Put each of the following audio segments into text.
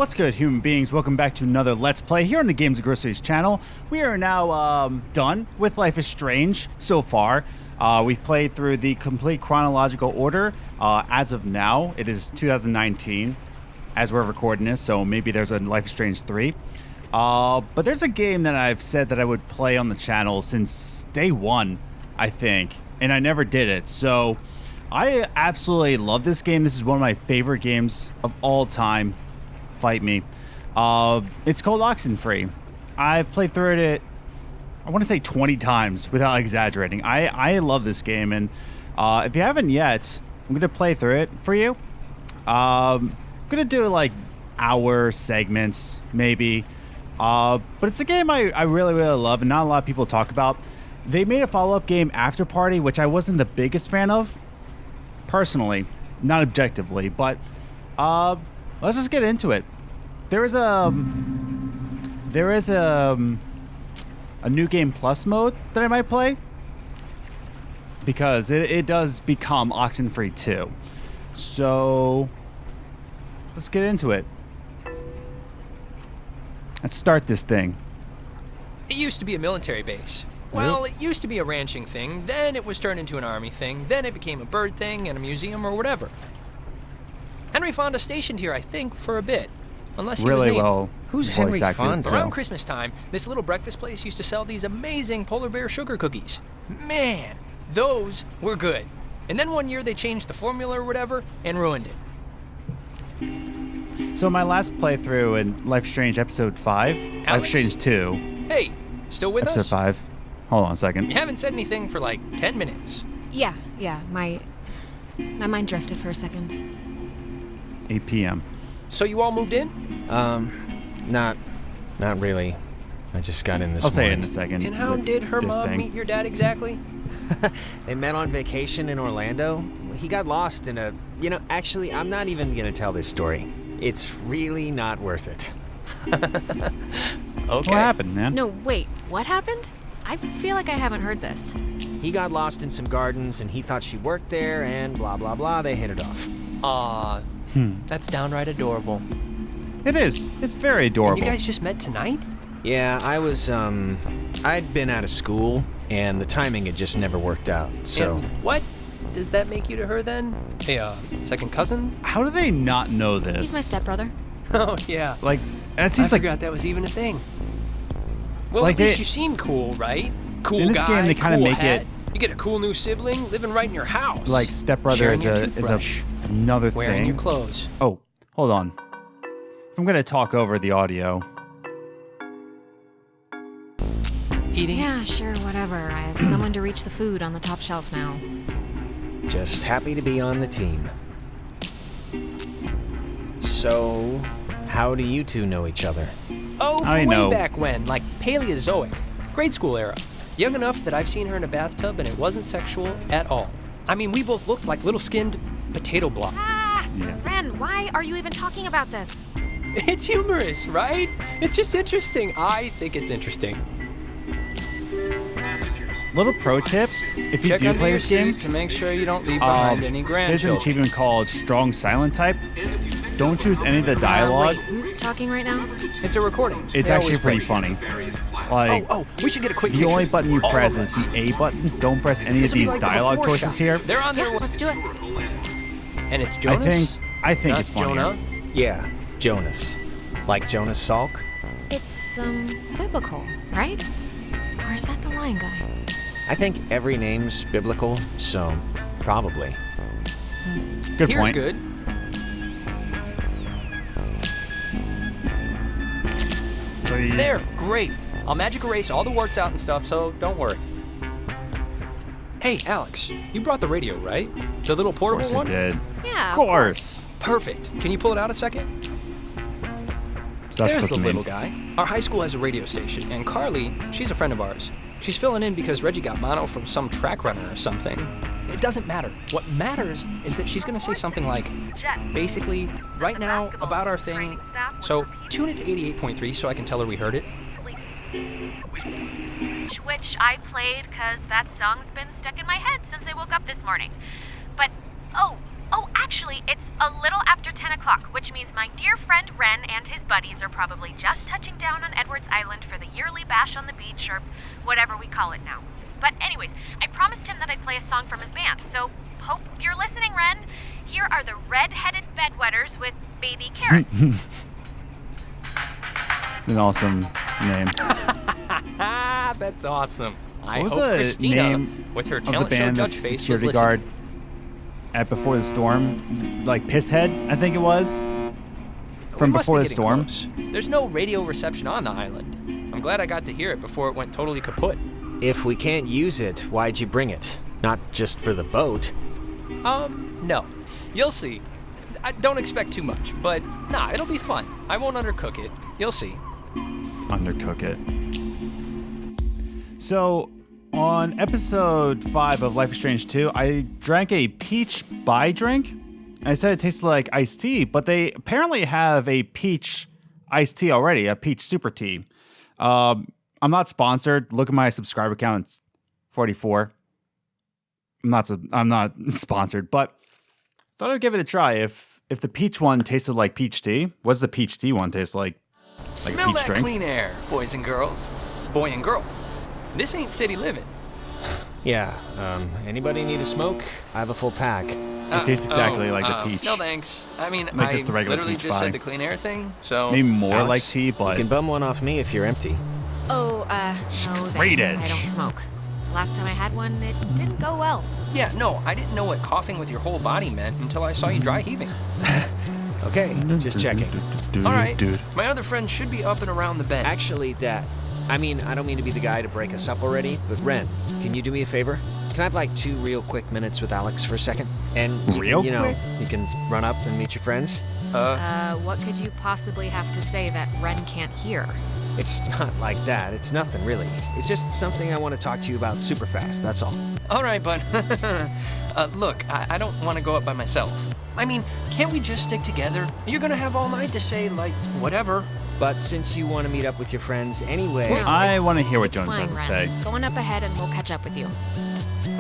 What's good, human beings? Welcome back to another Let's Play here on the Games of Groceries channel. We are now done with Life is Strange so far. We've played through the complete chronological order. As of now, it is 2019 as we're recording this, so maybe there's a Life is Strange 3. But there's a game that I've said that I would play on the channel since day one, I think, and I never did it. So I absolutely love this game. This is one of my favorite games of all time. Fight me. It's called Oxenfree. I've played through it, I want to say 20 times without exaggerating. I love this game, and if you haven't yet, I'm going to play through it for you. I'm going to do like hour segments, maybe. But it's a game I really, really love, and not a lot of people talk about. They made a follow-up game, After Party, which I wasn't the biggest fan of, personally, not objectively, but let's just get into it. There is a new game plus mode that I might play, because it does become Oxenfree 2. So let's get into it. Let's start this thing. It used to be a military base. Well, it used to be a ranching thing, then it was turned into an army thing, then it became a bird thing and a museum or whatever. Henry Fonda stationed here, I think, for a bit. Unless he was Navy. Well, who's Henry Fonda? Around Christmas time, this little breakfast place used to sell these amazing polar bear sugar cookies. Man, those were good. And then one year they changed the formula or whatever and ruined it. So my last playthrough in Life is Strange Episode 5, Alex? Life is Strange 2. Hey, still with Episode us? 5. Hold on a second. You haven't said anything for like 10 minutes. Yeah, my mind drifted for a second. 8 p.m. So you all moved in? Not really. I just got in this I'll say it morning. in a second. And how with did her this mom thing. meet your dad exactly? They met on vacation in Orlando. He got lost in a... actually, I'm not even going to tell this story. It's really not worth it. Okay. What happened, man? No, wait, what happened? I feel like I haven't heard this. He got lost in some gardens, and he thought she worked there, and blah, blah, blah. They hit it off. That's downright adorable. It is. It's very adorable. And you guys just met tonight? Yeah, I was, I'd been out of school, and the timing had just never worked out, so... And what does that make you to her then? A second cousin? How do they not know this? He's my stepbrother. Oh, yeah. Like, that I seems like... forgot that was even a thing. Well, Like at least they- you seem cool, right? Cool In this guy, game, they kinda cool make hat. it- You get a cool new sibling living right in your house. Like, stepbrother Sharing is your a toothbrush, another wearing thing. your clothes. Oh, hold on. If I'm going to talk over the audio... Eating. Yeah, sure, whatever. I have someone to reach the food on the top shelf now. Just happy to be on the team. So, how do you two know each other? Oh, I from way know. back when, like Paleozoic, grade school era. Young enough that I've seen her in a bathtub and it wasn't sexual at all. I mean, we both looked like little skinned potato blocks. Ah! Yeah. Ren, why are you even talking about this? It's humorous, right? It's just interesting. I think it's interesting. Little pro tip, if you Check do under play your this game, seat to make sure you don't leave behind any there's an grandchildren. achievement called Strong Silent Type. Don't choose any of the dialogue. Wait, who's talking right now? It's a recording. It's They actually always pretty play. funny. Like, Oh, we should get a quick the picture. only button you All press of is us. the A button. Don't press any of This will be these like the dialogue before choices shot. here. They're on Yeah, their way. let's do it. And it's I Jonas? think Not it's funny. Jonah? Yeah, Jonas. Like Jonas Salk? It's, biblical, right? Or is that the lion guy? I think every name's biblical, so probably. Good Here's point. good. So you- There, great. I'll magic erase all the warts out and stuff, so don't worry. Hey, Alex, you brought the radio, right? The little Of portable course I one? did. Yeah, Of course. Perfect. Can you pull it out a second? So that's There's supposed the to little mean. guy. Our high school has a radio station, and Carly, she's a friend of ours. She's filling in because Reggie got mono from some track runner or something. It doesn't matter. What matters is that she's gonna say something like, basically, right now, about our thing. So tune it to 88.3 so I can tell her we heard it. Which I played because that song's been stuck in my head since I woke up this morning. But, oh, actually, Actually, it's a little after 10 o'clock, which means my dear friend Ren and his buddies are probably just touching down on Edwards Island for the yearly bash on the beach, or whatever we call it now. But anyways, I promised him that I'd play a song from his band, so hope you're listening, Ren. Here are the Red-Headed Bedwetters with Baby Carrots. It's an awesome name. That's awesome. I What was hope the Christina, name with her of the talent show band, the judge face, was security listening. guard at Before the Storm? Like Pisshead, I think it was. We From must Before be the getting Storm. close. There's no radio reception on the island. I'm glad I got to hear it before it went totally kaput. If we can't use it, why'd you bring it? Not just for the boat. No. You'll see. I don't expect too much, but nah, it'll be fun. I won't undercook it. You'll see. Undercook it. So, on episode 5 of Life is Strange 2, I drank a peach bai drink. I said it tasted like iced tea, but they apparently have a peach iced tea already, a peach super tea. I'm not sponsored. Look at my subscriber count. It's 44. I'm not sponsored, but thought I'd give it a try. If the peach one tasted like peach tea, what's the peach tea one taste like? Smell peach that drink? clean air, boys and girls. Boy and girl. This ain't city living. Yeah, anybody need a smoke? I have a full pack. It tastes exactly like the peach. No thanks. I mean, Like I just the regular literally peach just pie. said the clean air thing, so... Maybe more Alex, like tea, but You can bum one off me if you're empty. Oh, no Straight thanks. I edge. don't smoke. Last time I had one, it didn't go well. Yeah, no, I didn't know what coughing with your whole body meant until I saw you dry heaving. Okay, just checking. All right, my other friend should be up and around the bend. Actually, I don't mean to be the guy to break us up already, but Ren, can you do me a favor? Can I have like 2 real quick minutes with Alex for a second? And Real you know, quick? you can run up and meet your friends. What could you possibly have to say that Ren can't hear? It's not like that. It's nothing really. It's just something I want to talk to you about super fast. That's all. All right, bud. Look, I don't want to go up by myself. I mean, can't we just stick together? You're gonna have all night to say, like, whatever. But since you want to meet up with your friends anyway, No, I it's- want to hear what it's Jones fine, has to Ren. say. Go on up ahead and we'll catch up with you. Okay.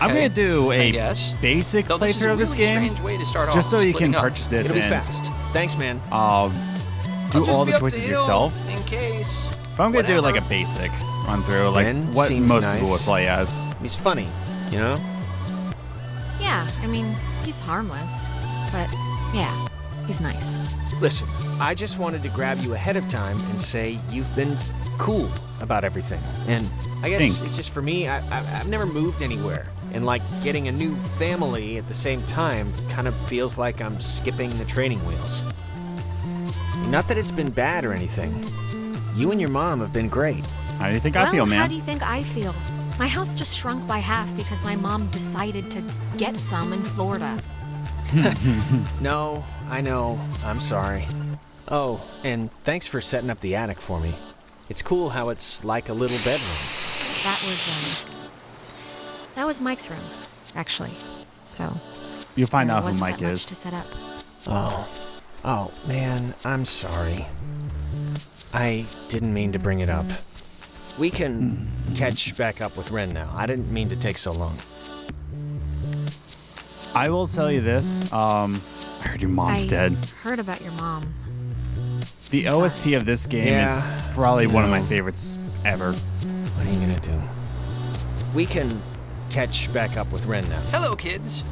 I'm gonna do I a guess. basic Though this is playthrough a of this really game, strange way to start off just so you can splitting up. purchase this it'll be and fast. Thanks, man. do I'll just all be the up choices hill yourself. In case. But I'm gonna do like a Whatever. basic run through, like Ren what seems most nice. people would play as. He's funny, you know? Yeah, I mean, he's harmless. But, yeah, he's nice. Listen, I just wanted to grab you ahead of time and say you've been cool about everything. And I guess Thanks. it's just for me, I've never moved anywhere. And like getting a new family at the same time kind of feels like I'm skipping the training wheels. Not that it's been bad or anything. You and your mom have been great. How do you think Well, I feel, man? how do you think I feel? My house just shrunk by half because my mom decided to get some in Florida. No, I know. I'm sorry. Oh, and thanks for setting up the attic for me. It's cool how it's like a little bedroom. That was Mike's room, actually. So You'll find there out who wasn't Mike that much is. to set up. Oh, man, I'm sorry. I didn't mean to bring it up. We can catch back up with Ren now. I didn't mean to take so long. I will tell you this. I heard your mom's I dead. heard about your mom. The sorry. OST of this game Yeah, is probably one of my no. favorites ever. What are you gonna do? We can catch back up with Ren now. Hello, kids.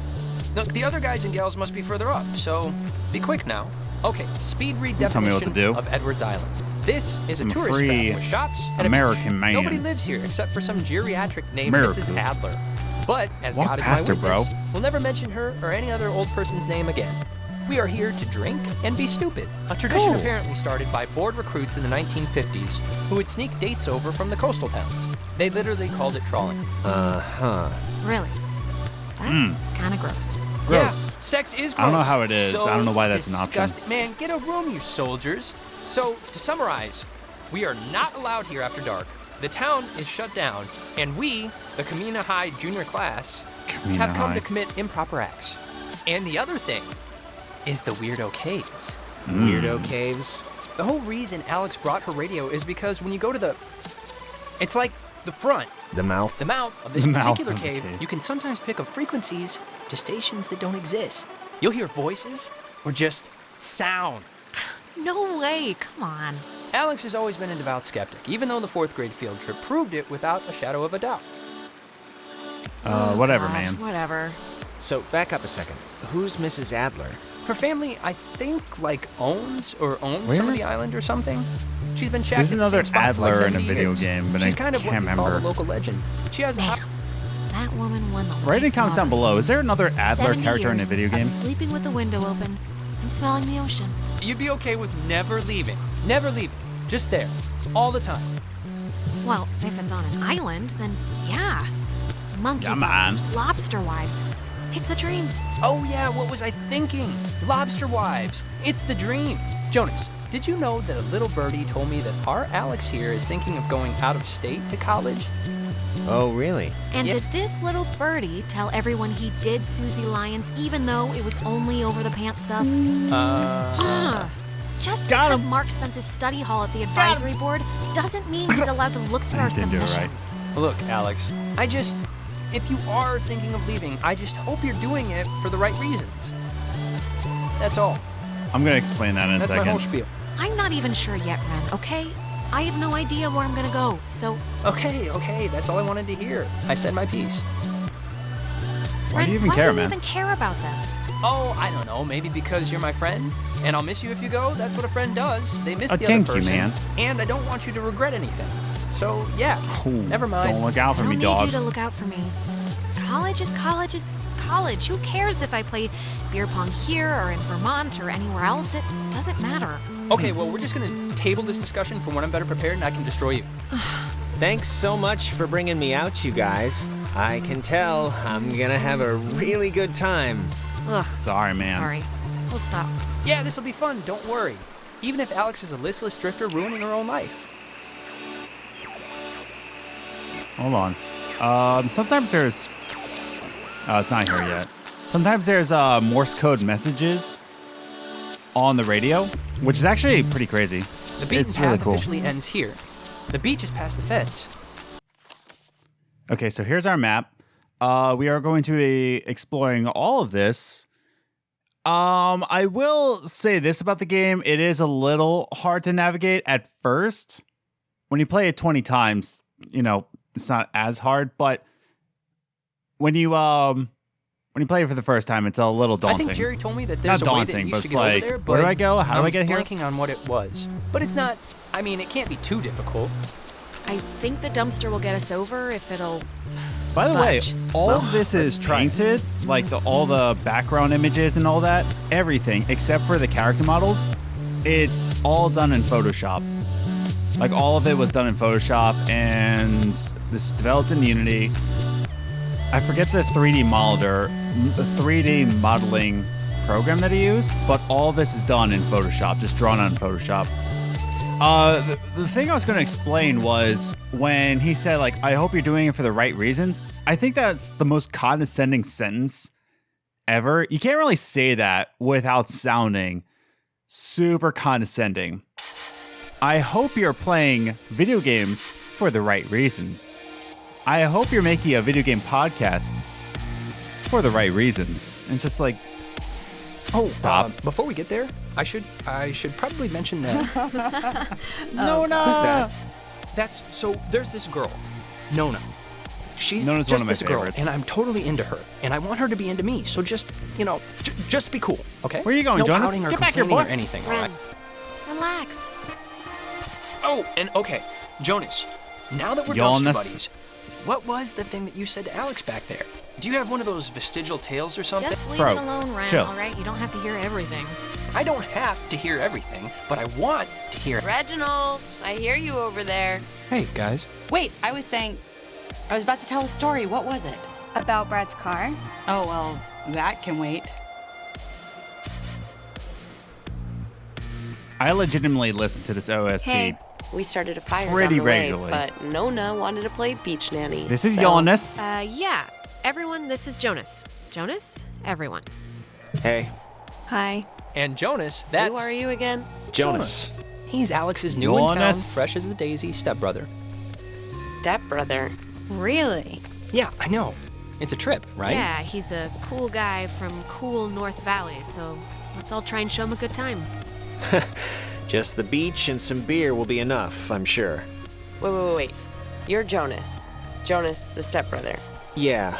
The other guys and gals must be further up, so be quick now. Okay, speed read Tell me what to definition do. of Edwards Island. This is a I'm a tourist free trap with shops and American a beach. man. Nobody lives here except for some geriatric named America. Mrs. Adler. But as Walk God is faster, my witness, bro. we'll never mention her or any other old person's name again. We are here to drink and be stupid, a tradition Cool. apparently started by bored recruits in the 1950s who would sneak dates over from the coastal towns. They literally called it trawling. Really? That's kind of gross. Gross. Yeah, sex is gross. I don't know how it is. So I don't know why that's an option. disgusting. Man, get a room, you soldiers. So, to summarize, we are not allowed here after dark. The town is shut down, and we, the Kamina High junior class, Kamina have come High. to commit improper acts. And the other thing is the Weirdo Caves. Weirdo caves. The whole reason Alex brought her radio is because when you go to the... It's like the front. The mouth. The mouth of this The mouth particular of the cave, cave. you can sometimes pick up frequencies to stations that don't exist. You'll hear voices or just sound. No way, come on. Alex has always been a devout skeptic, even though the 4th grade field trip proved it without a shadow of a doubt. Whatever, Gosh, man. Whatever. So, back up a second. Who's Mrs. Adler? Her family, I think, owns some of the Where's- island or something. She's been There's shacked in the another same spot for like Adler in a 70 video years. game, but She's I kind of what can't you call a remember. local legend. She has a Damn. That woman won the Write in the life comments down lottery. below. Is there another Adler 70 character in a years video of game? sleeping with the window open and smelling the ocean. You'd be okay with never leaving. Never leaving. Just there. All the time. Well, if it's on an island, then yeah. Monkey Come on. bars, lobster wives. It's the dream. Oh yeah, what was I thinking? Lobster wives. It's the dream. Jonas, did you know that a little birdie told me that our Alex here is thinking of going out of state to college? Oh, really? And Yeah. did this little birdie tell everyone he did Susie Lyons even though it was only over the pants stuff? Just Got because him. Mark spends his study hall at the advisory board doesn't mean he's allowed to look through our Didn't do it right. submissions. Look, Alex, if you are thinking of leaving, I just hope you're doing it for the right reasons. That's all. I'm going to explain that in a That's second. my whole spiel. I'm not even sure yet, Ren, okay? I have no idea where I'm gonna go, so Okay, that's all I wanted to hear. I said my piece. Why do you Ren, even why care, do you man? even care about this? Oh, I don't know. Maybe because you're my friend, and I'll miss you if you go. That's what a friend does. They miss Oh, the thank other you, person, man. and I don't want you to regret anything. So yeah, Ooh, never mind. Don't look out for I don't me, need dog. you to look out for me. College is college is college. Who cares if I play beer pong here or in Vermont or anywhere else? It doesn't matter. Okay, well, we're just gonna table this discussion for when I'm better prepared and I can destroy you. Thanks so much for bringing me out, you guys. I can tell I'm gonna have a really good time. Ugh, Sorry, man. sorry. We'll stop. Yeah, this'll be fun. Don't worry. Even if Alex is a listless drifter ruining her own life. Hold on. Sometimes there's... it's not here yet. Sometimes there's Morse code messages on the radio, which is actually pretty crazy. The beaten It's path really cool. officially ends here. The beach is past the fence. Okay, so here's our map. We are going to be exploring all of this. I will say this about the game. It is a little hard to navigate at first. When you play it 20 times, it's not as hard, but when you play it for the first time, it's a little daunting. I think Jerry told me that there's Not a way daunting, that but you should it's get like, over there, but where do I go? How do I'm I get here? blanking on what it was. But it's not, it can't be too difficult. I think the dumpster will get us over if it'll. By the way, Much. all of this is let's try it. painted, like all the background images and all that, everything except for the character models. It's all done in Photoshop. Like all of it was done in Photoshop, and this is developed in Unity. I forget the 3D modeling program that he used, but all of this is done in Photoshop, just drawn on Photoshop. The thing I was going to explain was when he said, like, I hope you're doing it for the right reasons. I think that's the most condescending sentence ever. You can't really say that without sounding super condescending. I hope you're playing video games for the right reasons. I hope you're making a video game podcast for the right reasons. And it's just like, Oh, Stop. Before we get there, I should probably mention that. Nona! Who's that? There's this girl, Nona. She's Nona's just one of my this girl, favorites. and I'm totally into her, and I want her to be into me. So just, just be cool, okay? Where are you going, no Jonas? pouting or Get back here, complaining or boy. anything, all Ren, right? relax. Oh, and okay, Jonas. Now that we're dumpster Jonas. buddies, what was the thing that you said to Alex back there? Do you have one of those vestigial tales or something? Just leave Bro, it alone, Ren, chill. all right? You don't have to hear everything. I don't have to hear everything, but I want to hear it. Reginald, I hear you over there. Hey, guys. Wait, I was about to tell a story. What was it? About Brad's car? Oh, well, that can wait. I legitimately listen to this OST. Hey, we started a fire Pretty down the way, regularly. but Nona wanted to play beach nanny. This is so- Jonas. Yeah. Everyone, this is Jonas. Jonas? Everyone. Hey, Hi. And Jonas, that's Who are you again? Jonas. He's Alex's new in town, Jonas. fresh as a daisy stepbrother. Stepbrother. Really? Yeah, I know. It's a trip, right? Yeah, he's a cool guy from cool North Valley, so let's all try and show him a good time. Just the beach and some beer will be enough, I'm sure. Wait. You're Jonas. Jonas, the stepbrother. Yeah,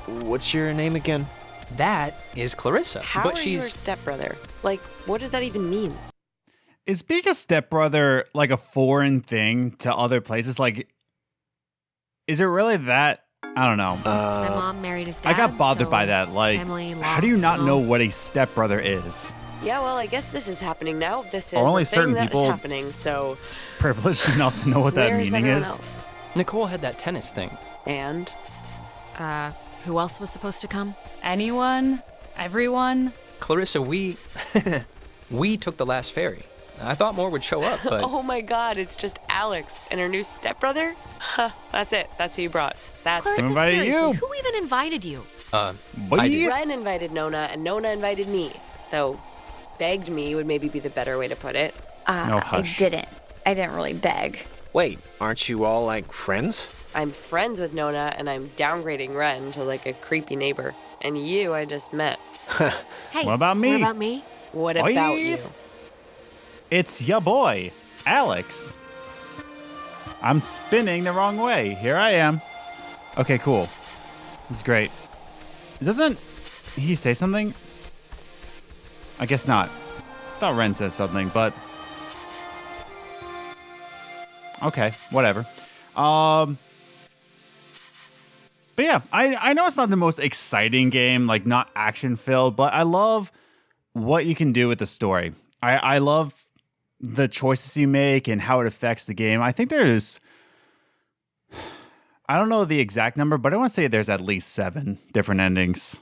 what's your name again? That is Clarissa. How but are you her she's stepbrother? Like, what does that even mean? Is being a stepbrother like a foreign thing to other places? Like, is it really that? I don't know. My mom married his dad. I got bothered so by that. Like, family, how do you not law, know what a stepbrother is? Yeah, well, I guess this is happening now. This is Are only a thing certain that is people happening, so privileged enough to know what that where's meaning everyone is? else? Nicole had that tennis thing. And? Who else was supposed to come? Anyone? Everyone? Clarissa, we took the last ferry. I thought more would show up, but Oh my god, it's just Alex and her new stepbrother? Huh, that's it. That's who you brought. That's Clarissa, invited seriously, you. who even invited you? I Boy. Ren invited Nona, and Nona invited me. Though, begged me would maybe be the better way to put it. No, I hush. didn't. I didn't really beg. Wait, aren't you all like friends? I'm friends with Nona, and I'm downgrading Ren to like a creepy neighbor. And you, I just met. Hey, What about me? What about me? What Oi. about you? It's ya boy, Alex. I'm spinning the wrong way. Here I am. Okay, cool. This is great. Doesn't he say something? I guess not. I thought Ren said something, but okay, whatever. But yeah, I know it's not the most exciting game, like not action filled, but I love what you can do with the story. I love the choices you make and how it affects the game. I think there's, I don't know the exact number, but I want to say there's at least 7 different endings.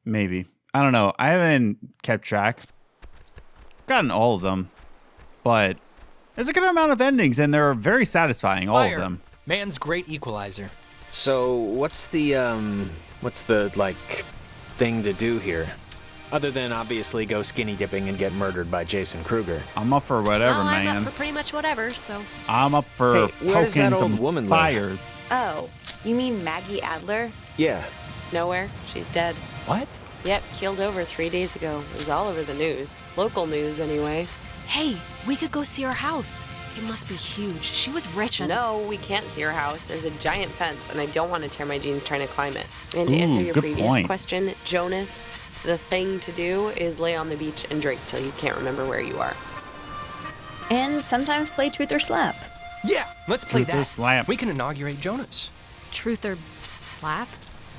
Maybe. I don't know. I haven't kept track. Gotten all of them, but there's a good amount of endings and they're very satisfying, all Fire. of them. Man's great equalizer. So, what's the like, thing to do here? Other than obviously go skinny dipping and get murdered by Jason Kruger. I'm up for whatever, I'm man. up for pretty much whatever, so. I'm up for Hey, where does that poking old some woman live? fires. Oh, you mean Maggie Adler? Yeah. Nowhere. She's dead. What? Yep, keeled over 3 days ago. It was all over the news. Local news, anyway. Hey, we could go see her house. It must be huge. She was rich as No, we can't see her house. There's a giant fence, and I don't want to tear my jeans trying to climb it. And to answer your good previous point. question, Jonas, the thing to do is lay on the beach and drink till you can't remember where you are. And sometimes play Truth or Slap. Yeah, let's play Truth or that. slap. We can inaugurate Jonas. truth or slap?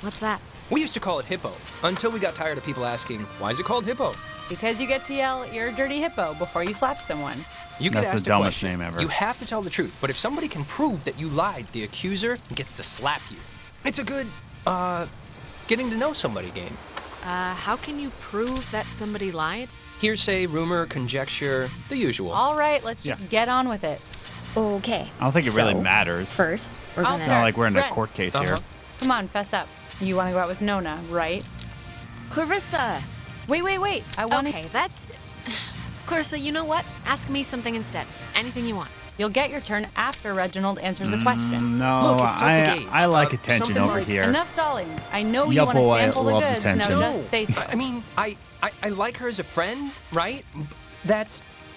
What's that? We used to call it Hippo until we got tired of people asking, why is it called Hippo? Because you get to yell, "You're a dirty hippo," before you slap someone. You get That's the asked a dumbest question. name ever. You have to tell the truth, but if somebody can prove that you lied, the accuser gets to slap you. It's a good, getting to know somebody game. How can you prove that somebody lied? Hearsay, rumor, conjecture, the usual. All right, let's just Yeah. get on with it. Okay. I don't think it really So, matters. First, we're I'll gonna. It's not like we're in a Ren. court case here. Come on, fess up. You want to go out with Nona, right? Clarissa! Wait. I want to. Okay, that's. Clarissa, you know what? Ask me something instead. Anything you want. You'll get your turn after Reginald answers the question. No, Look, it's tough to gauge. I like attention something over like- here. Enough stalling. I know Yeah, you want to boy, sample the loves goods. attention. Now No, just say so. I mean, I like her as a friend, right?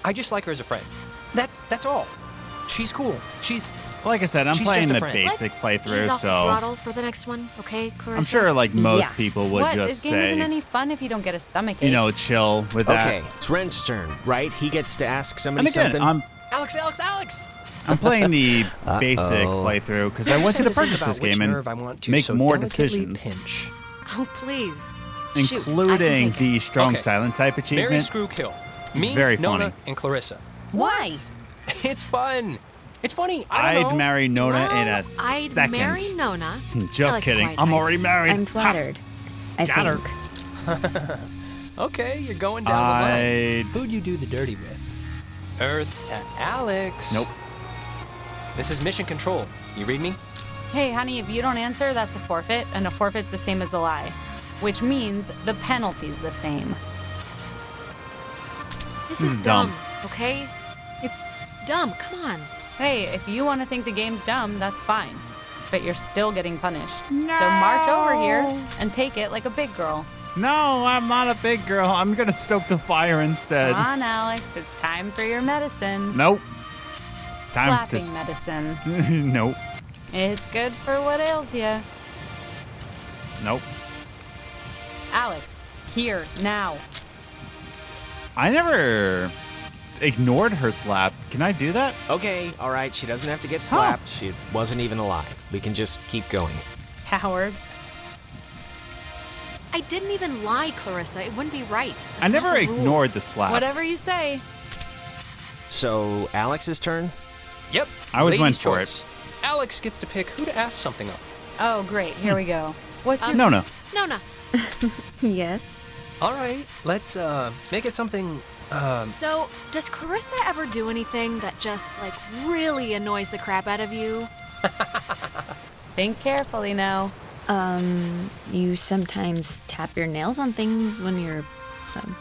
I just like her as a friend. That's all. She's cool. Like I said, I'm She's playing just a the friend. basic Let's playthrough, ease off the so throttle for the next one, okay, Clarissa? I'm sure like most Yeah. people would What? just This game say, isn't any fun if you don't get a stomachache. you know, chill with that. Okay, it's Ren's turn, right? He gets to ask somebody And again, something. Alex! I'm playing the basic playthrough because I want you to purchase this game and make more decisions, Pinch. Oh, please. Shoot, I including can take it. the strong Okay. silent type Mary achievement. Screw Kill. Me, very Nona, funny. and Clarissa. Why? It's fun. It's funny. I don't know. I'd marry Nona in a Well, I'd second. marry Nona. I Just like kidding. quiet I'm types. already married. I'm flattered. I Got her. think. Okay, you're going down the line. I'd- Who'd you do the dirty with? Earth to Alex. Nope. This is mission control. You read me? Hey, honey, if you don't answer, that's a forfeit, and a forfeit's the same as a lie, which means the penalty's the same. This is is dumb. dumb, okay? It's dumb. Come on. Hey, if you want to think the game's dumb, that's fine. but you're still getting punished. No. So march over here and take it like a big girl. No, I'm not a big girl. I'm gonna stoke the fire instead. Come on, Alex. It's time for your medicine. Nope. It's time Slapping medicine. Nope. It's good for what ails you. Nope. Alex, here, now. I never ignored her slap. Can I do that? Okay, all right, she doesn't have to get slapped. She wasn't even a lie. We can just keep going. Howard. I didn't even lie, Clarissa. It wouldn't be right. I That's not never the ignored rules. the slap. Whatever you say. So, Alex's turn? Yep. I always ladies' went for choice. Alex gets to pick who to ask something of. Oh, great. Here we go. What's your... No. Nona. Yes. All right, let's make it something. So, does Clarissa ever do anything that just, like, really annoys the crap out of you? Think carefully now. You sometimes tap your nails on things when you're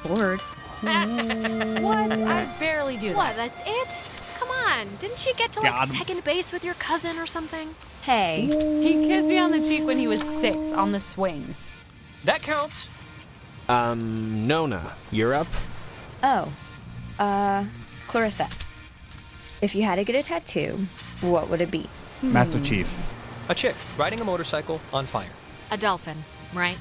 bored. What? I barely do that. What, that's it? Come on. Didn't she get to, like, Got him. second base with your cousin or something? Hey. He kissed me on the cheek when he was 6 on the swings. That counts. Nona, you're up? Oh. Clarissa. If you had to get a tattoo, what would it be? Master Chief. A chick riding a motorcycle on fire. A dolphin, right?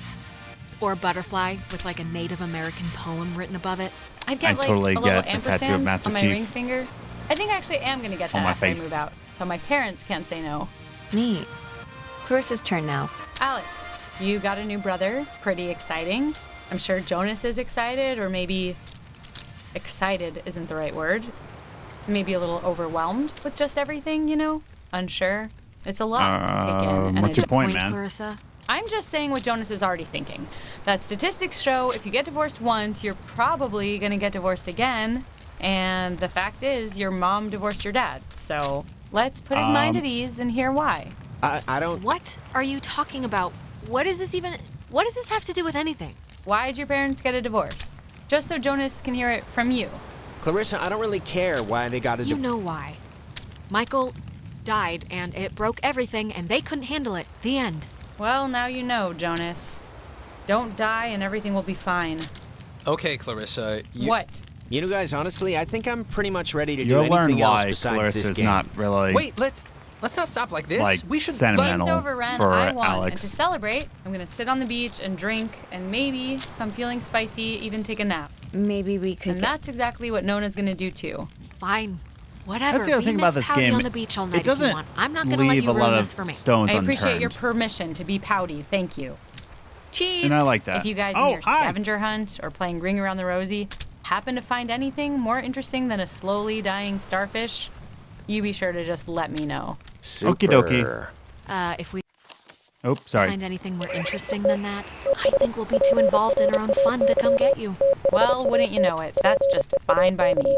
Or a butterfly with, like, a Native American poem written above it. I'd get I'd like totally a little get a tattoo of ampersand Master on my Chief. ring finger. I think I actually am going to get that On my after I face. move out, so my parents can't say no. Neat. Clarissa's turn now. Alex, you got a new brother. Pretty exciting. I'm sure Jonas is excited, or maybe excited isn't the right word. Maybe a little overwhelmed with just everything, you know? Unsure. It's a lot to take in. And what's I your point, man? Clarissa? I'm just saying what Jonas is already thinking. That statistics show if you get divorced once, you're probably going to get divorced again. And the fact is, your mom divorced your dad. So let's put his mind at ease and hear why. I don't... What are you talking about? What does this have to do with anything? Why'd your parents get a divorce? Just so Jonas can hear it from you. Clarissa, I don't really care why they got a You know why. Michael died, and it broke everything, and they couldn't handle it. The end. Well, now you know, Jonas. Don't die and everything will be fine. Okay, Clarissa. What? You know, guys, honestly, I think I'm pretty much ready to You'll do learn anything else why besides Clarissa's this game. not really Wait, let's not stop like this. like We should sentimental Game's over, Ren. for I won. Alex. And to celebrate, I'm going to sit on the beach and drink, and maybe, if I'm feeling spicy, even take a nap. Maybe we could And that's exactly what Nona's going to do, too. Fine. Whatever. That's the other Be thing Miss about this Pouty game. on the beach all night It if you doesn't want. I'm not going to let leave you a ruin lot this of for me. stones I appreciate your unturned. permission to be pouty. Thank you. cheese. And I like that. If you guys oh, in your hi. scavenger hunt or playing Ring Around the Rosie happen to find anything more interesting than a slowly dying starfish, you be sure to just let me know. Okie dokie. If we Oh, sorry. find anything more interesting than that, I think we'll be too involved in our own fun to come get you. Well, wouldn't you know it? That's just fine by me.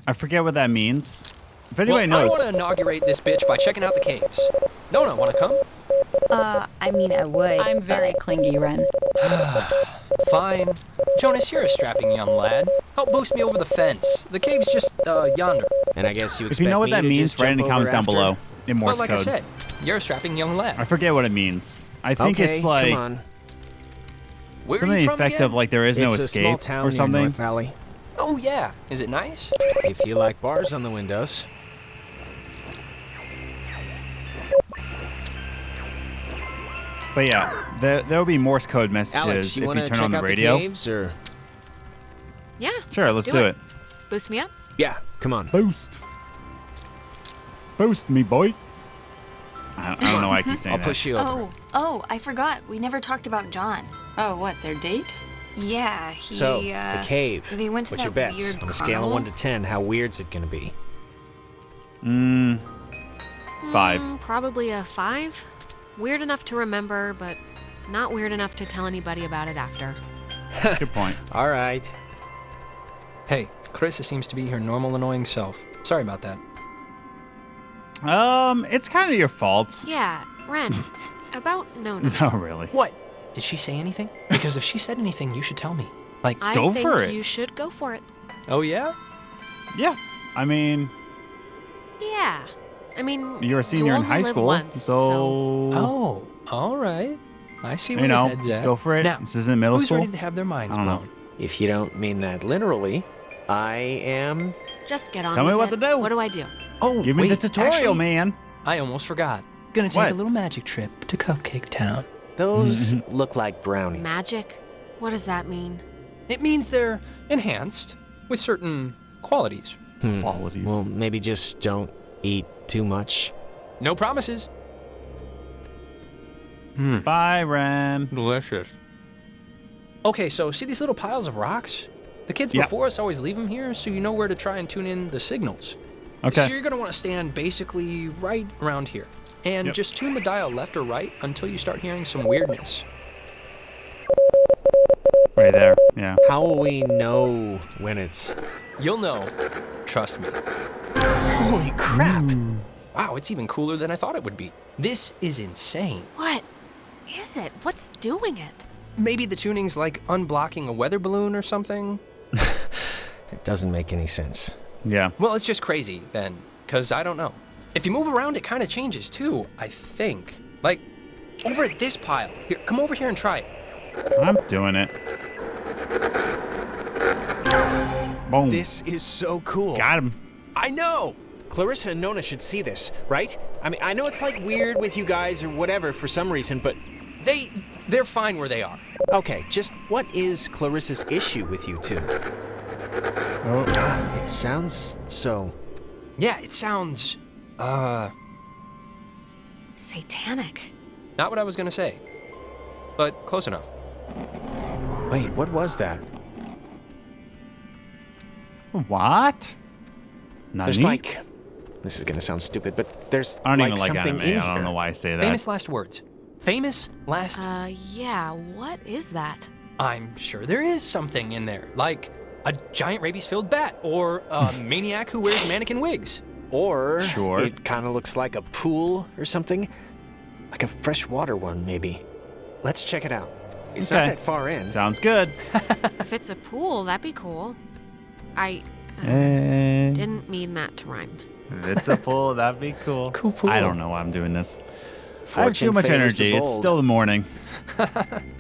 I forget what that means. If Well, anybody I knows, want to inaugurate this bitch by checking out the caves. Nona, want to come? I mean, I would. I'm very clingy, Ren. Fine. Jonas, you're a strapping young lad. Help boost me over the fence. The cave's just yonder. And I guess you if expect you know what me that to means, just write in jump the comments over down after? below in Well, Morse like code. I said, you're a strapping young lad. I forget what it means. I think Okay, it's like come on. Where something are to you the from effect again? of like there is no It's a escape small town or near something. North Valley. Oh, yeah. Is it nice? If you like bars on the windows. But yeah, there'll be Morse code messages Alex, you if want you to turn check on the out radio. the caves, or? Yeah. Sure, let's do it. Boost me up. Yeah, come on. Boost. Boost me, boy. I don't know why I keep saying I'll that. push you over. Oh, I forgot. We never talked about John. Oh, what, their date? Yeah, he, So, the cave. they went to What's your that bets? weird On a scale of carnival? 1 to 10, how weird's it gonna be? 5. Probably a 5. Weird enough to remember, but not weird enough to tell anybody about it after. Good point. All right. Hey, Carissa seems to be her normal annoying self. Sorry about that. It's kind of your fault. Yeah, Ren. About Nona. Oh, really? What? Did she say anything? Because if she said anything, you should tell me. Like, I Go think for it. you should go for it. oh yeah? Yeah. I mean, Yeah. I mean, You're a senior you in only high live school, once, so Oh, all right. I see where you your know, head's just at. go for it. Now, This isn't middle who's school. ready to have their minds I don't know. blown? If you don't mean that literally, I am. just get Just on tell me with what it. to do. What do I do? Oh, Give me the wait, tutorial, actually, man. I almost forgot. Gonna take What? a little magic trip to Cupcake Town. Those look like brownies. Magic? What does that mean? It means they're enhanced with certain qualities. Qualities. Well, maybe just don't eat too much. No promises. Bye, Ren. Delicious. Okay, so see these little piles of rocks? The kids Yep. before us always leave them here so you know where to try and tune in the signals. Okay. So you're going to want to stand basically right around here. And Yep. just tune the dial left or right until you start hearing some weirdness. Right there. Yeah. How will we know when it's. You'll know. Trust me. Holy crap! Wow, it's even cooler than I thought it would be. This is insane. What is it? What's doing it? Maybe the tuning's like unblocking a weather balloon or something? It doesn't make any sense. Yeah. Well, it's just crazy then, because I don't know. If you move around, it kind of changes too, I think. Like, over at this pile. Here, come over here and try it. I'm doing it. Boom. This is so cool. Got him. I know! Clarissa and Nona should see this, right? I mean, I know it's like weird with you guys or whatever for some reason, but They're fine where they are. okay, just what is Clarissa's issue with you two? Oh. God, it sounds so. Yeah, it sounds, Satanic. not what I was gonna say. But close enough. Wait, what was that? What? Not There's neat. like. This is gonna sound stupid, but there's I don't like even like something anime. in I don't here. know why I say that. Famous last words. Famous last... Yeah, what is that? I'm sure there is something in there. Like a giant rabies-filled bat, or a maniac who wears mannequin wigs. Or Sure. it kind of looks like a pool or something. Like a freshwater one, maybe. Let's check it out. It's not Okay. that far in. Sounds good. If it's a pool, that'd be cool. I And didn't mean that to rhyme. if it's a pool, that'd be cool. Cool pool. I don't know why I'm doing this. I have Fortune too much favors the energy. It's bold. still the morning.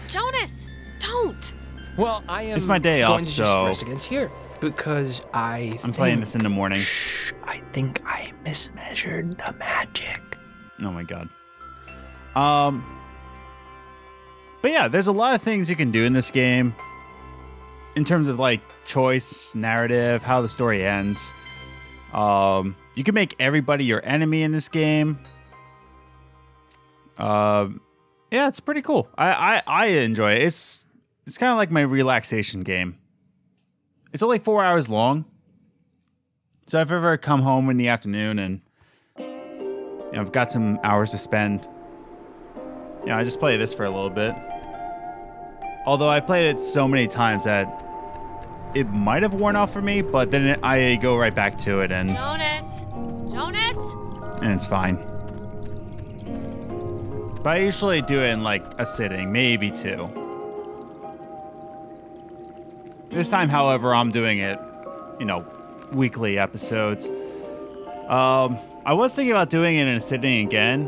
Jonas, don't! Well, I am It's my day going off, to so- just rest against here. Because I'm playing this in the morning. I think I mismeasured the magic. Oh my god. But yeah, there's a lot of things you can do in this game in terms of like choice, narrative, how the story ends. You can make everybody your enemy in this game. Yeah, it's pretty cool. I enjoy it. It's kind of like my relaxation game. It's only 4 hours long. So if I ever come home in the afternoon and I've got some hours to spend, I just play this for a little bit. Although I've played it so many times that it might have worn off for me, but then I go right back to it and Jonas! Jonas! it's fine. But I usually do it in like a sitting, maybe two. This time, however, I'm doing it, weekly episodes. I was thinking about doing it in a sitting again,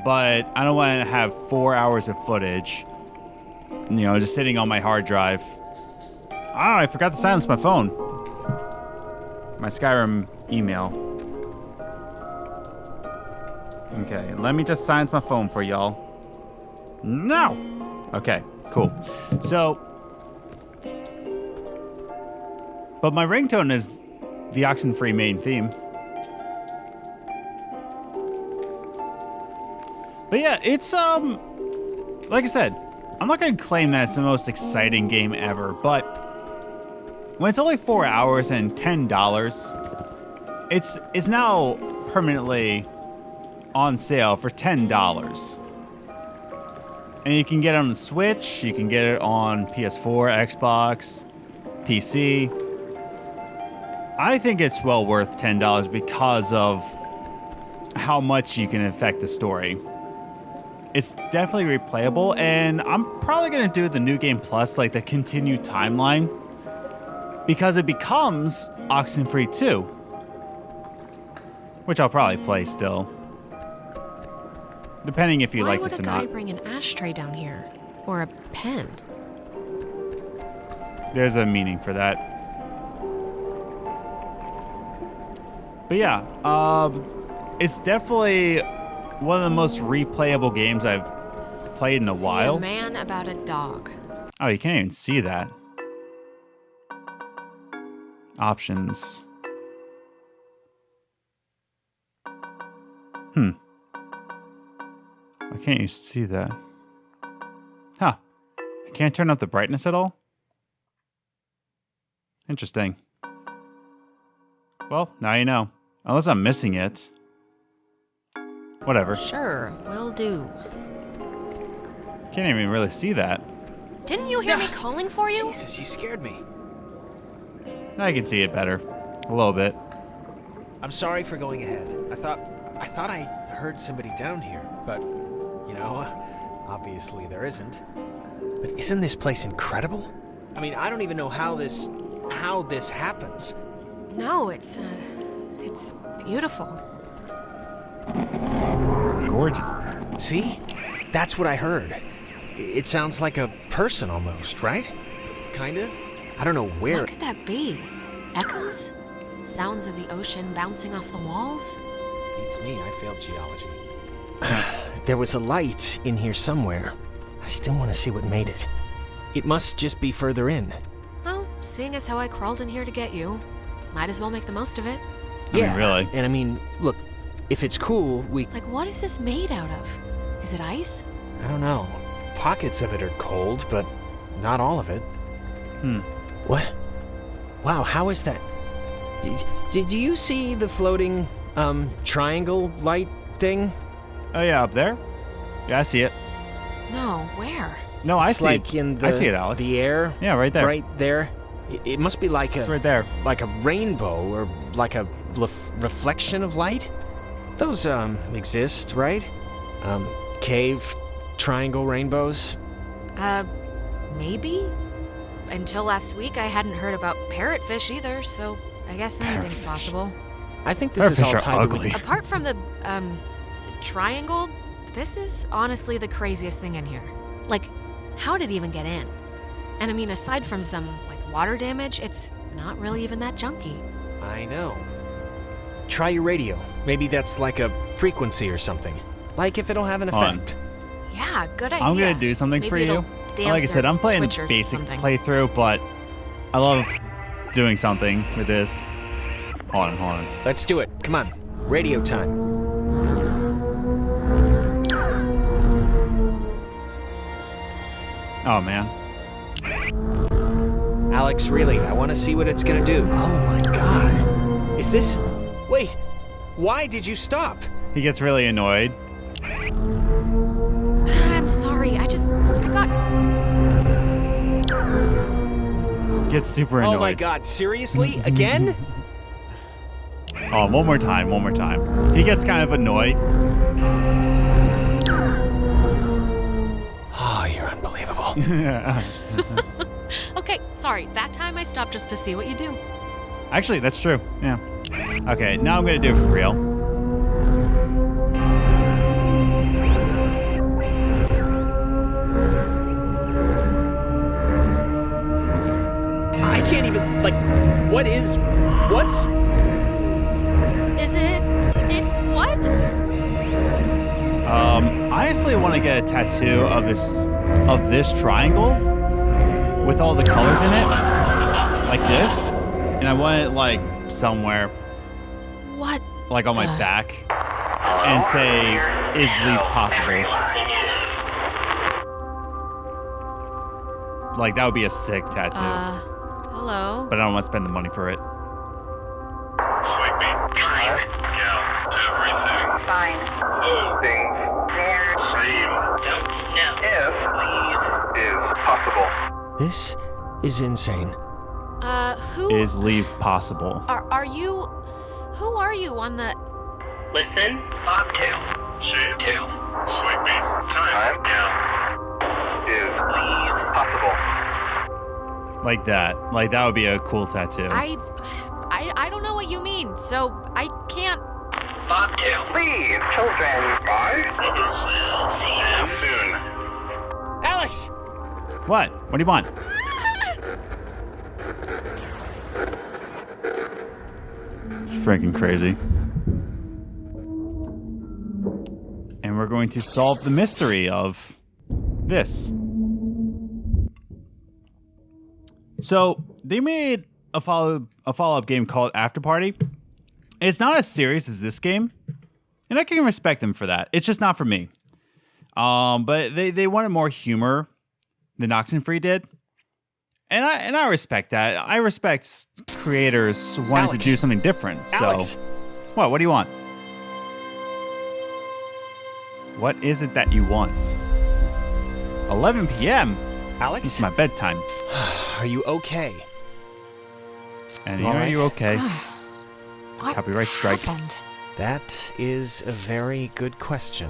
but I don't want to have 4 hours of footage, just sitting on my hard drive. I forgot to silence my phone. My Skyrim email. Okay, let me just silence my phone for y'all. No! Okay, cool. So, but my ringtone is the Oxenfree main theme. But yeah, it's, like I said, I'm not going to claim that it's the most exciting game ever, but when it's only 4 hours and $10, it's now permanently on sale for $10. And you can get it on the Switch, you can get it on PS4, Xbox, PC. I think it's well worth $10 because of how much you can affect the story. It's definitely replayable, and I'm probably going to do the New Game Plus, like the continued timeline, because it becomes Oxenfree 2. which I'll probably play still. Depending if you like this or Why would a guy not. bring an ashtray down here? Or a pen? There's a meaning for that. But yeah, it's definitely one of the most replayable games I've played in a while. A man about a dog. Oh, you can't even see that. Options. I can't even see that. Huh. I can't turn up the brightness at all? Interesting. Well, now you know. Unless I'm missing it. Whatever. Sure, will do. Can't even really see that. Didn't you hear me calling for you? Jesus, you scared me. Now I can see it better. A little bit. I'm sorry for going ahead. I thought I heard somebody down here, but, you know, obviously there isn't. But isn't this place incredible? I mean, I don't even know how this happens. No, it's beautiful. Gorgeous. See? That's what I heard. It sounds like a person almost, right? Kinda? I don't know where. What could that be? Echoes? Sounds of the ocean bouncing off the walls? Beats me, I failed geology. There was a light in here somewhere. I still want to see what made it. It must just be further in. Well, seeing as how I crawled in here to get you, might as well make the most of it. I mean, really. And I mean, look, if it's cool, Like, what is this made out of? Is it ice? I don't know. Pockets of it are cold, but not all of it. What? Wow, how is that? Did you see the floating, triangle light thing? Oh yeah, up there? Yeah, I see it. No, where? No, I It's see like it. in the, I see it, Alex. the air. Yeah, right there. Right there. It must be like It's right there. like a rainbow or like a reflection of light. Those exist, right? Cave triangle rainbows. Maybe? Until last week, I hadn't heard about parrotfish either, so I guess anything's possible. I think this is all Parrotfish are tied ugly. with Apart from the, triangle, this is honestly the craziest thing in here. Like, how did it even get in? And I mean, aside from some, like, water damage, it's not really even that junky. I know. Try your radio. Maybe that's like a frequency or something. Like if it'll have an Hold on. effect. Yeah, good idea. I'm gonna do something Maybe for you. it'll dance Like I said, or I'm playing twitch the or basic something. playthrough, but I love doing something with this. Hold on. Let's do it. Come on. Radio time. Oh man. Alex, really, I want to see what it's gonna do. Oh my god. Is this... Wait. Why did you stop? He gets really annoyed. I'm sorry, I got... Gets super annoyed. Oh my god, seriously? Again? Oh, one more time. He gets kind of annoyed. Oh, you're unbelievable. Okay, sorry, that time I stopped just to see what you do. Actually, that's true. Yeah. Okay, now I'm gonna do it for real. I can't even, like, what's... Is it what? I honestly want to get a tattoo of this triangle with all the colors in it, like this, and I want it like somewhere, What? like on my back, and say, "Is leave possible?" Like that would be a sick tattoo, Hello? but I don't want to spend the money for it. Sleeping. Fine. Yeah, everything. Fine. Things. There. Same. Don't know. If leave is possible. This is insane. Who Is leave possible? are you? Who are you on the? Listen. Bobtail. Shade. Tail. Sleeping. Time. Yeah. Is leave possible. Like that. Like that would be a cool tattoo. I don't know what you mean, so I can't. bobtail. Please, children. Bye. Brothers will see And you soon. Alex! What? What do you want? It's freaking crazy. And we're going to solve the mystery of this. So they made a follow-up game called After Party. It's not as serious as this game, and I can respect them for that. It's just not for me. But they wanted more humor than Oxenfree did, and I respect that. I respect creators wanting to do something different. Alex. So, what do you want? What is it that you want? 11 p.m. Alex? It's my bedtime. Are you okay? And All are right. you okay? What Copyright strike. happened? That is a very good question.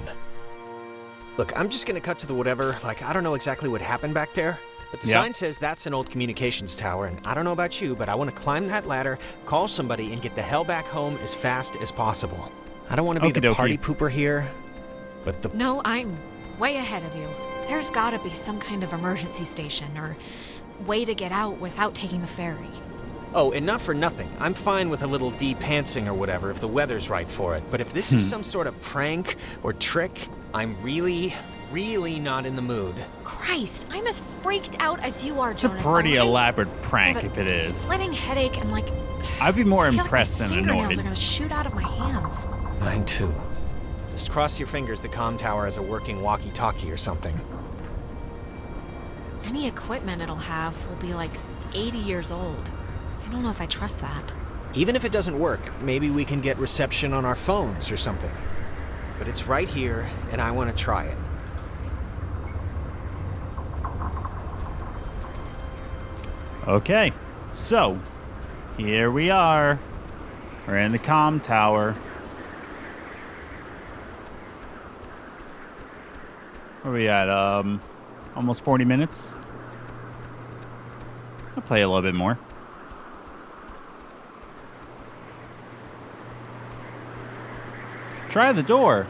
Look, I'm just gonna cut to the whatever. Like, I don't know exactly what happened back there, but the Yeah. sign says that's an old communications tower, and I don't know about you, but I want to climb that ladder, call somebody, and get the hell back home as fast as possible. I don't want to be the Okie dokie. party pooper here, but the... No, I'm way ahead of you. There's gotta be some kind of emergency station or way to get out without taking the ferry. Oh, and not for nothing. I'm fine with a little de-pantsing or whatever if the weather's right for it, but if this is some sort of prank or trick, I'm really not in the mood. Christ, I'm as freaked out as you are, It's a Jonas. pretty all right? elaborate I prank have if a it is. splitting headache and like I'd be more I feel impressed like my than fingernails are annoyed. gonna shoot out of my hands. Mine too. Just cross your fingers the comm tower has a working walkie-talkie or something. Any equipment it'll have will be like 80 years old. I don't know if I trust that. Even if it doesn't work, maybe we can get reception on our phones or something. But it's right here, and I want to try it. Okay, so here we are. We're in the comm tower. Where are we at? Almost 40 minutes. I'll play a little bit more. Try the door.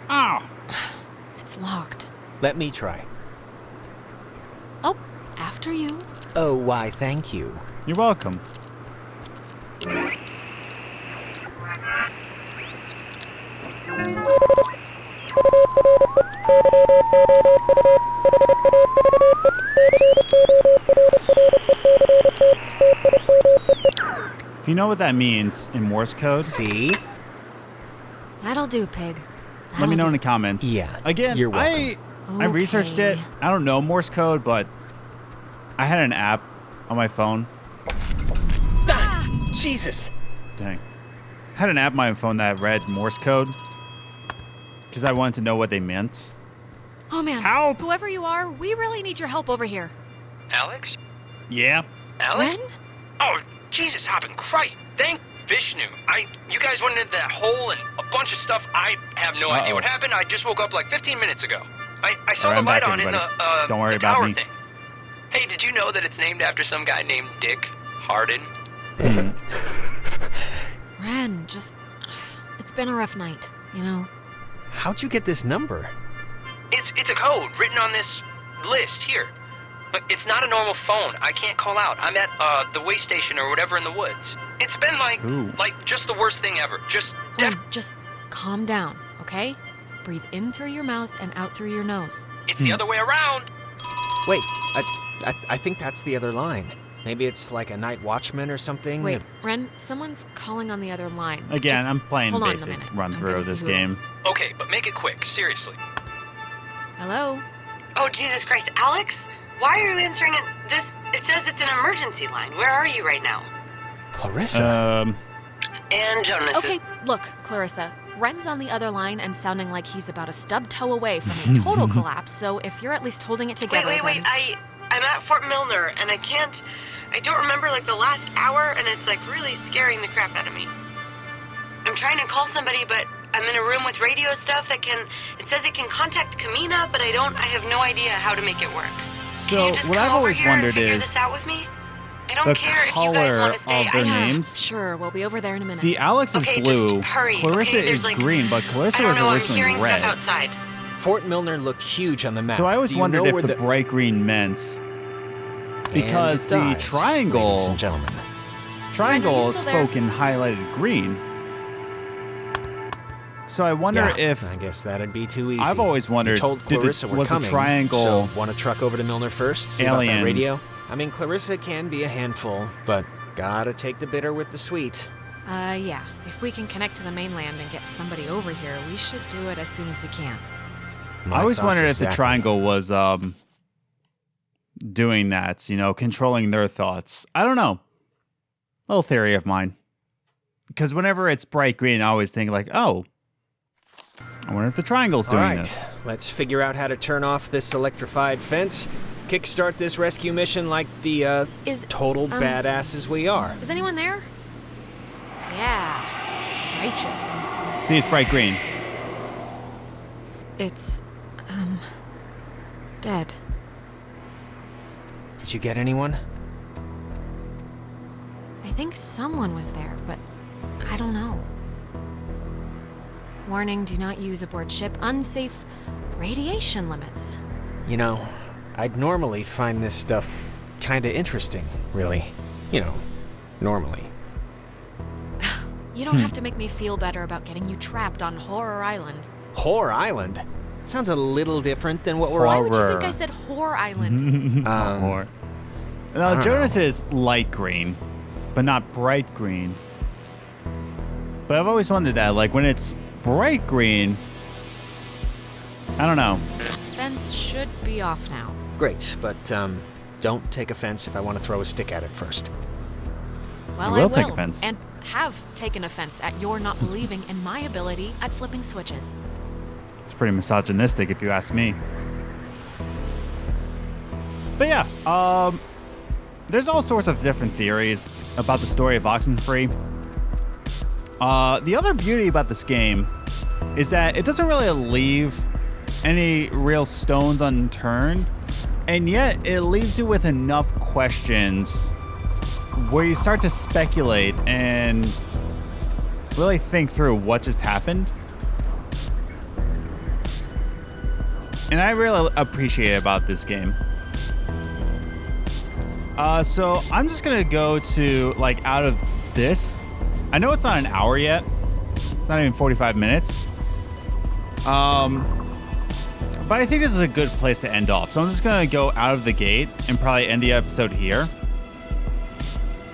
Ow! It's locked. Let me try. Oh, after you. Oh, why, thank you. You're welcome. If you know what that means in Morse code, See? That'll do, pig. let me know in the That'll comments. Yeah, Again, you're welcome. I researched it. Okay. I don't know Morse code, but I had an app on my phone. Jesus! Dang. I had an app on my phone that read Morse code because I wanted to know what they meant. Oh man, Help! whoever you are, we really need your help over here. Alex? Yeah. Alex? Ren? Oh, Jesus hopping Christ. Thank Vishnu. You guys went into that hole and a bunch of stuff. I have no idea what happened. I just woke up like 15 minutes ago. I saw Alright, the I'm light back, on in everybody. the, Don't worry the about tower me. thing. Hey, did you know that it's named after some guy named Dick Harden? Ren, it's been a rough night, you know? How'd you get this number? It's a code written on this list here. But it's not a normal phone. I can't call out. I'm at the way station or whatever in the woods. It's been like just the worst thing ever. Ren, just calm down, okay? Breathe in through your mouth and out through your nose. It's the other way around. Wait, I think that's the other line. Maybe it's like a night watchman or something. Wait, Ren, someone's calling on the other line. Again, Just I'm playing hold on a basic minute. run I'm through gonna of see this who it game. is. Okay, but make it quick. Seriously. Hello? Oh, Jesus Christ. Alex? Why are you answering it? It says it's an emergency line. Where are you right now? Clarissa. And Jonas. Okay, look, Clarissa. Ren's on the other line and sounding like he's about a stub toe away from a total collapse, so if you're at least holding it together, Wait. then... I'm at Fort Milner, and I don't remember, like, the last hour, and it's, like, really scaring the crap out of me. I'm trying to call somebody, but I'm in a room with radio stuff it says it can contact Kamina, but I have no idea how to make it work. So Can you just what come I've over always here and wondered figure is, this out with me? I I don't the care if you guys color want to stay. of their Yeah, names. Sure, we'll be over there in a minute. See, Alex is Okay, blue. just hurry, Clarissa okay? There's, is like, green, but I Clarissa don't was know, I'm originally hearing red. stuff outside. Fort Milner looked huge on the map. So I always Do you wondered know if where the bright green meant, because And it the does, triangle ladies and gentlemen. triangle still there? spoke in highlighted green. So I wonder Yeah, if I guess that'd be too easy. I've always wondered, You told did Clarissa we're was coming, the triangle so want to truck over to Milner first? See about that aliens? radio? I mean, Clarissa can be a handful, but gotta take the bitter with the sweet. Yeah. If we can connect to the mainland and get somebody over here, we should do it as soon as we can. My I always thoughts wondered if exactly. the triangle was doing that, controlling their thoughts. I don't know. Little theory of mine. Because whenever it's bright green, I always think like, oh, I wonder if the triangle's doing All right, this. let's figure out how to turn off this electrified fence, kickstart this rescue mission like the Is total badasses we are. Is anyone there? Yeah. Righteous. See, it's bright green. It's dead. Did you get anyone? I think someone was there, but I don't know. Warning, do not use aboard ship. Unsafe radiation limits. You know, I'd normally find this stuff kinda interesting, really. Normally. You don't have to make me feel better about getting you trapped on Horror Island. Whore Island? Sounds a little different than what we're Why on. would you think I said Horror Island? Or I now don't Jonas know. is light green, but not bright green. But I've always wondered that, like when it's bright green, I don't know. Fence should be off now. Great, but don't take offense if I want to throw a stick at it first. Well, I will I will take offense. and have taken offense at your not believing in my ability at flipping switches. It's pretty misogynistic if you ask me. But yeah, there's all sorts of different theories about the story of Oxenfree. The other beauty about this game is that it doesn't really leave any real stones unturned, and yet it leaves you with enough questions where you start to speculate and really think through what just happened. And I really appreciate it about this game. So I'm just gonna go to out of this. I know it's not an hour yet. It's not even 45 minutes. But I think this is a good place to end off. So I'm just gonna go out of the gate and probably end the episode here.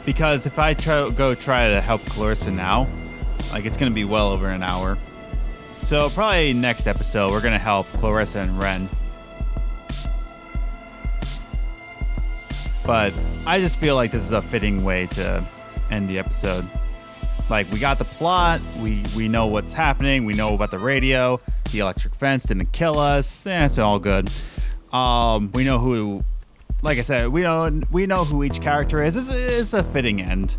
Because if I try to help Clarissa now, it's gonna be well over an hour. So probably next episode, we're gonna help Clarissa and Ren. But I just feel like this is a fitting way to end the episode. We got the plot, we know what's happening, we know about the radio, the electric fence didn't kill us, it's all good. We know who, like I said, we know who each character is. This is a fitting end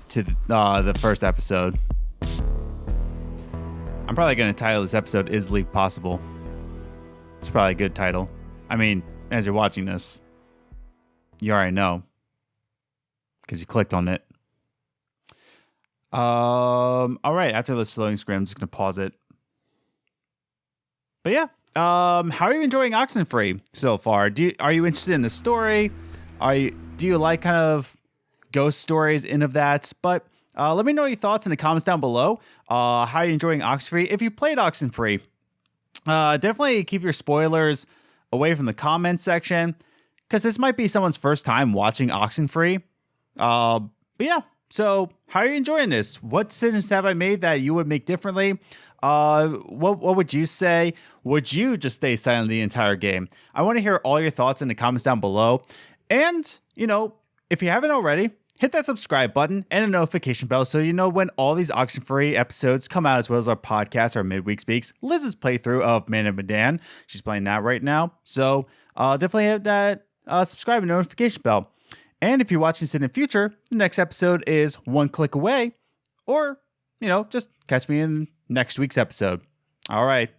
to the first episode. I'm probably going to title this episode Is Leave Possible. It's probably a good title. I mean, as you're watching this, you already know because you clicked on it. All right, after this loading screen, I'm just going to pause it. But yeah, how are you enjoying Oxenfree so far? Are you interested in the story? Do you like kind of ghost stories in of that? But let me know your thoughts in the comments down below. How are you enjoying Oxenfree? If you played Oxenfree, definitely keep your spoilers away from the comments section because this might be someone's first time watching Oxenfree. But yeah, so how are you enjoying this? What decisions have I made that you would make differently? What would you say? Would you just stay silent the entire game? I want to hear all your thoughts in the comments down below. And, if you haven't already, hit that subscribe button and a notification bell so you know when all these Oxenfree episodes come out, as well as our podcast, our Midweek Speaks, Liz's playthrough of Man of Medan. She's playing that right now. So definitely hit that subscribe and notification bell. And if you're watching this in the future, the next episode is one click away. Or, just catch me in next week's episode. All right.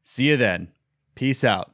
See you then. Peace out.